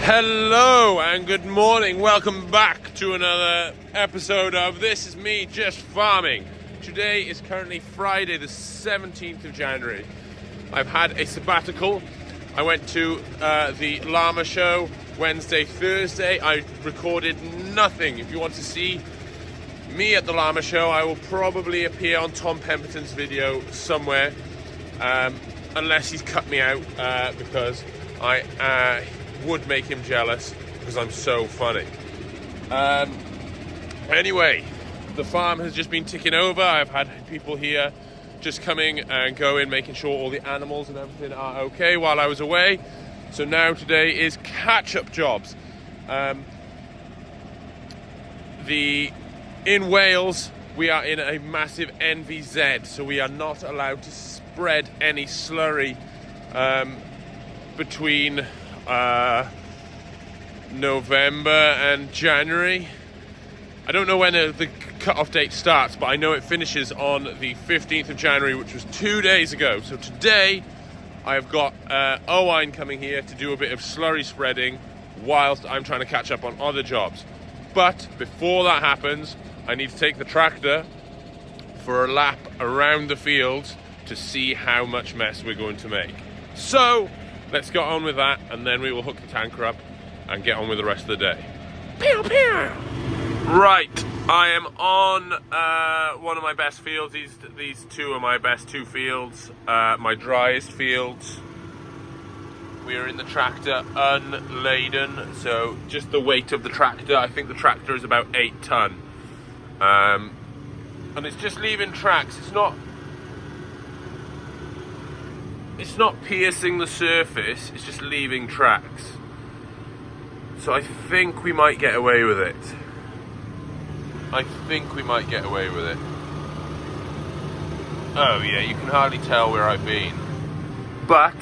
Hello and good morning. Welcome back to another episode of This Is Me Just Farming. Today is currently Friday the 17th of January. I've had a sabbatical. I went to the Lamma show Wednesday, Thursday. I recorded nothing. If you want to see me at the Lamma show, I will probably appear on Tom Pemberton's video somewhere, unless he's cut me out because I would make him jealous because I'm so funny. Anyway, the farm has just been ticking over. I've had people here just coming and going, making sure all the animals and everything are okay while I was away. So now today is catch-up jobs. In Wales, we are in a massive NVZ, so we are not allowed to spread any slurry between November and January. I don't know when the cut-off date starts, but I know it finishes on the 15th of January, which was 2 days ago. So today I have got Owain coming here to do a bit of slurry spreading whilst I'm trying to catch up on other jobs. But before that happens, I need to take the tractor for a lap around the fields to see how much mess we're going to make. So let's get on with that, and then we will hook the tanker up and get on with the rest of the day. Pew, pew. Right, I am on one of my best fields. These two are my best two fields, my driest fields. We are in the tractor unladen, so just the weight of the tractor. I think the tractor is about 8 ton. And it's just leaving tracks. It's not piercing the surface, it's just leaving tracks. So I think we might get away with it. Oh yeah, you can hardly tell where I've been. But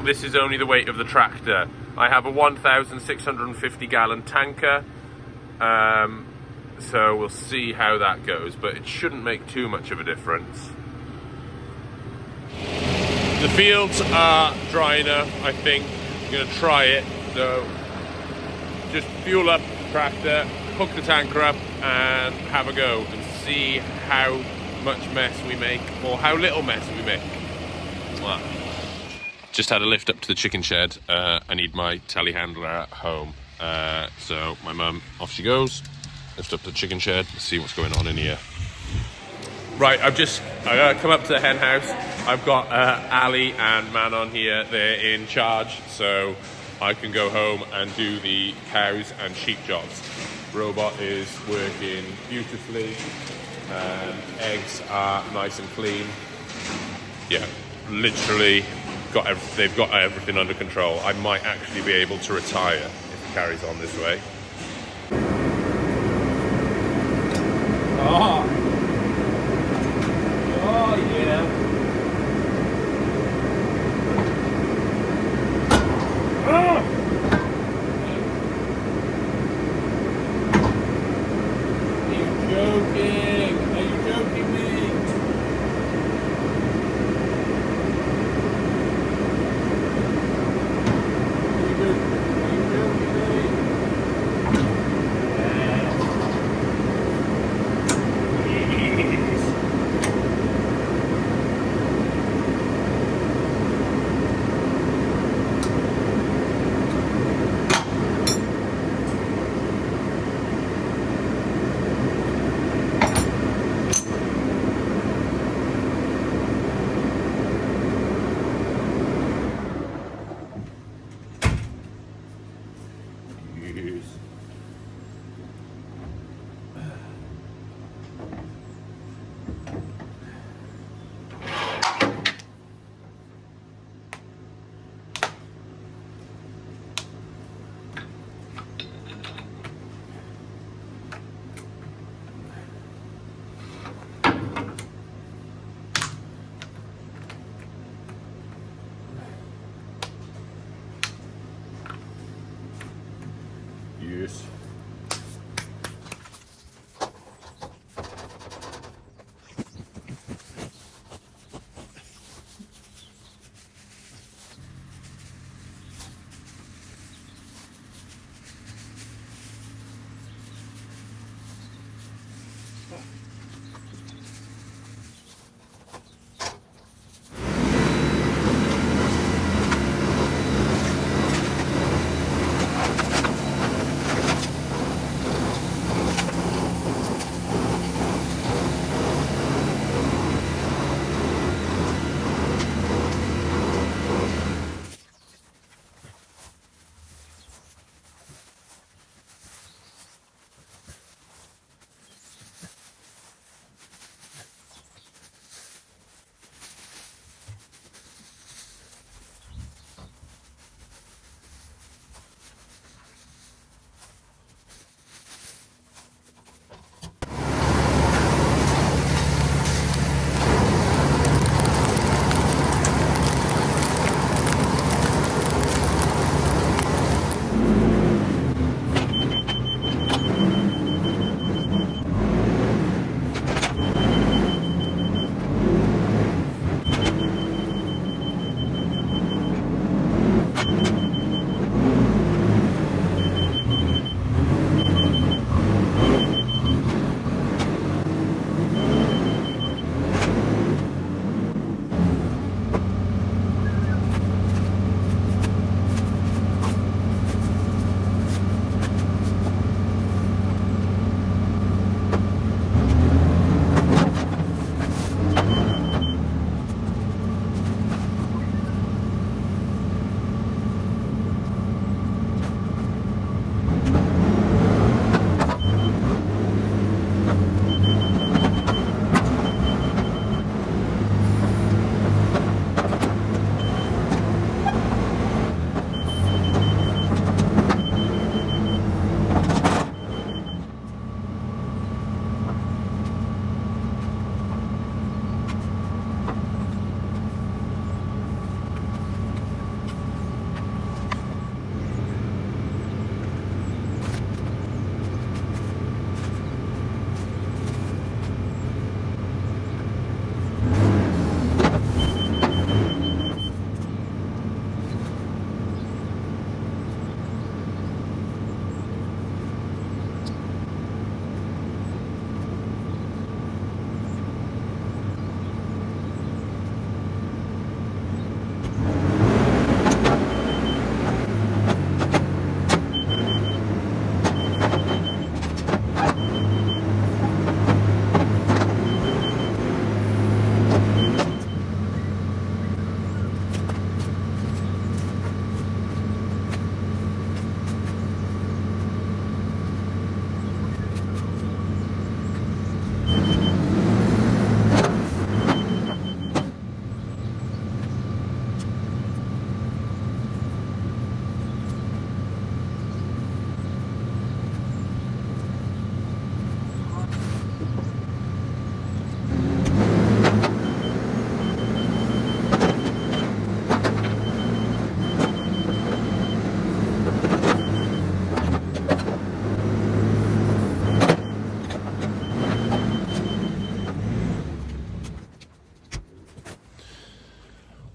this is only the weight of the tractor. I have a 1,650 gallon tanker. So we'll see how that goes, but it shouldn't make too much of a difference. The fields are dry enough, I think. I'm going to try it. So just fuel up the tractor, hook the tanker up, and have a go and see how much mess we make, or how little mess we make. Wow. Just had a lift up to the chicken shed. I need my telehandler at home. So my mum, off she goes. Lift up the chicken shed, see what's going on in here. Right, I come up to the hen house. I've got Ali and Manon here. They're in charge, so I can go home and do the cows and sheep jobs. Robot is working beautifully. Eggs are nice and clean. Yeah, literally they've got everything under control. I might actually be able to retire if it carries on this way. Oh yeah. Are you joking me? Yes.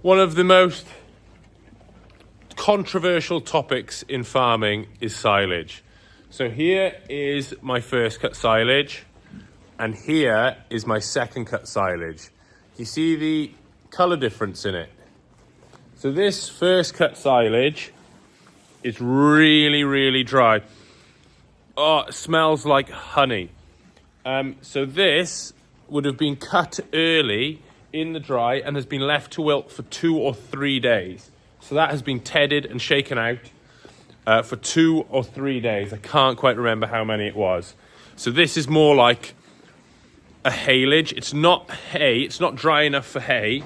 One of the most controversial topics in farming is silage. So here is my first cut silage, and here is my second cut silage. You see the colour difference in it? So this first cut silage is really, really dry. Oh, it smells like honey. So this would have been cut early in the dry and has been left to wilt for 2 or 3 days. So that has been tedded and shaken out for 2 or 3 days. I can't quite remember how many it was. So this is more like a haylage. It's not hay. It's not dry enough for hay,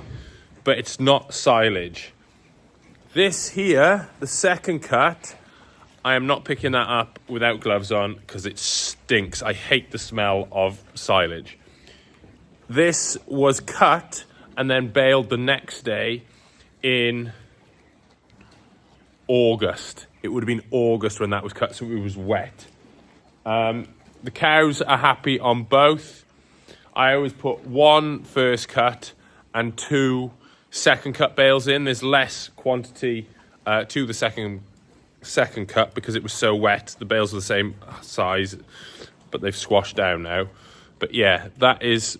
but it's not silage. This here, the second cut, I am not picking that up without gloves on because it stinks. I hate the smell of silage. This was cut and then baled the next day in August. It would have been August when that was cut, so it was wet. The cows are happy on both. I always put 1 first cut and 2 second cut bales in. There's less quantity to the second cut because it was so wet. The bales are the same size, but they've squashed down now. But yeah, that is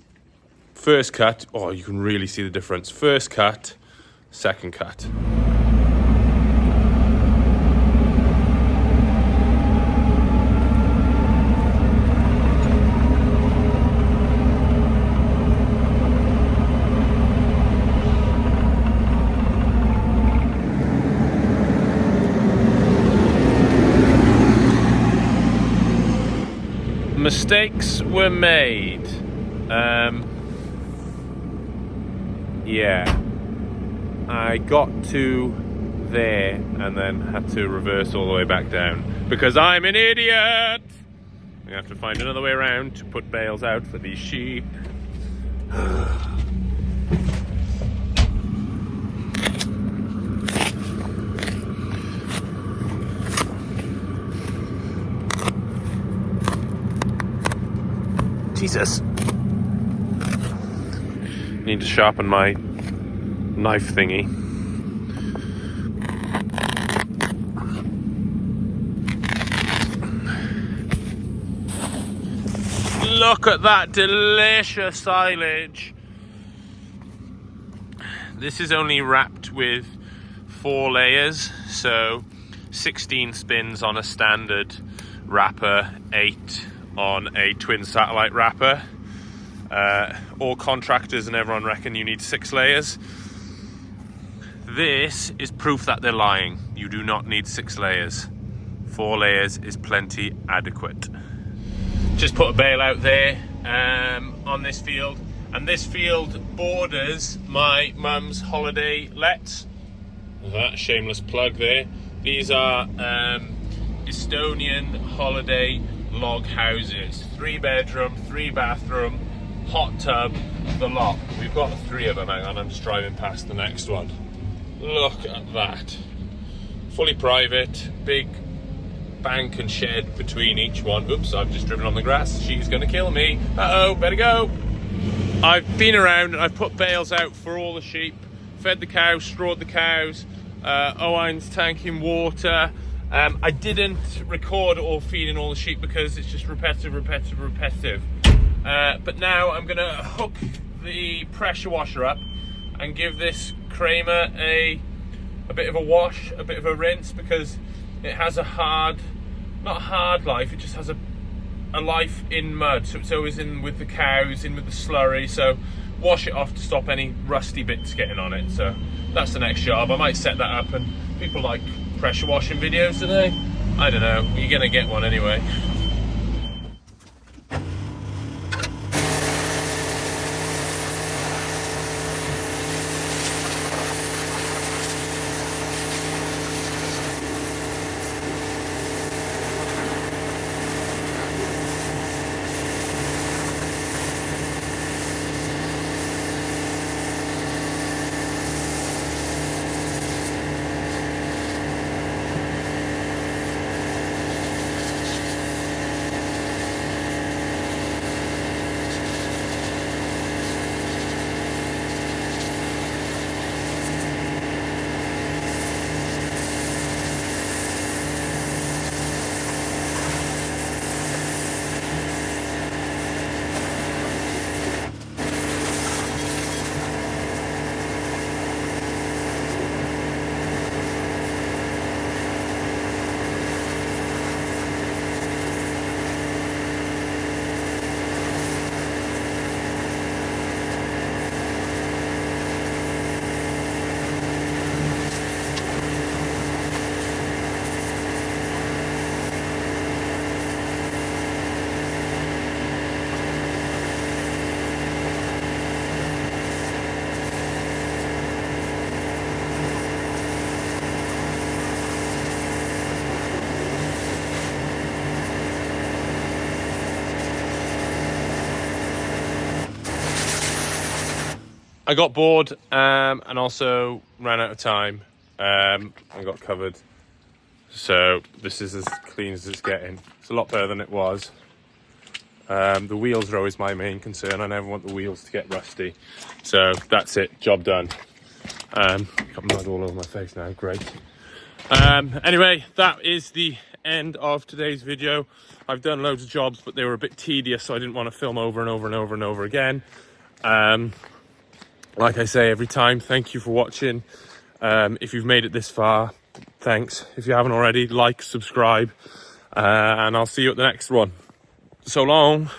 first cut. Oh, you can really see the difference. First cut, second cut. Mistakes were made. Yeah, I got to there and then had to reverse all the way back down because I'm an idiot. I'm gonna have to find another way around to put bales out for these sheep. Jesus. Need to sharpen my knife thingy. Look at that delicious silage. This is only wrapped with 4 layers, so 16 spins on a standard wrapper, 8 on a twin satellite wrapper. All contractors and everyone reckon you need 6 layers. This is proof that they're lying. You do not need 6 layers. 4 layers is plenty adequate. Just put a bale out there on this field, and this field borders my mum's holiday lets. That shameless plug there. These are Estonian holiday log houses, 3 bedroom, 3 bathroom, hot tub, the lot. We've got 3 of them. Hang on, I'm just driving past the next one. Look at that. Fully private, big bank and shed between each one. Oops, I've just driven on the grass. She's gonna kill me. Uh-oh, better go. I've been around and I've put bales out for all the sheep, fed the cows, strawed the cows, Owen's tanking water. I didn't record all feeding all the sheep because it's just repetitive. But now I'm going to hook the pressure washer up and give this Kramer a bit of a wash, a bit of a rinse, because it has a not hard life, it just has a life in mud. So it's always in with the cows, in with the slurry. So wash it off to stop any rusty bits getting on it. So that's the next job. I might set that up, and people like pressure washing videos today. I don't know, you're gonna get one anyway. I got bored and also ran out of time. I got covered. So this is as clean as it's getting. It's a lot better than it was. The wheels are always my main concern. I never want the wheels to get rusty. So that's it, job done. Got mud all over my face now, great. Anyway, that is the end of today's video. I've done loads of jobs, but they were a bit tedious, so I didn't want to film over and over and over and over again. Like I say every time, thank you for watching. If you've made it this far, thanks. If you haven't already, like, subscribe, and I'll see you at the next one. So long.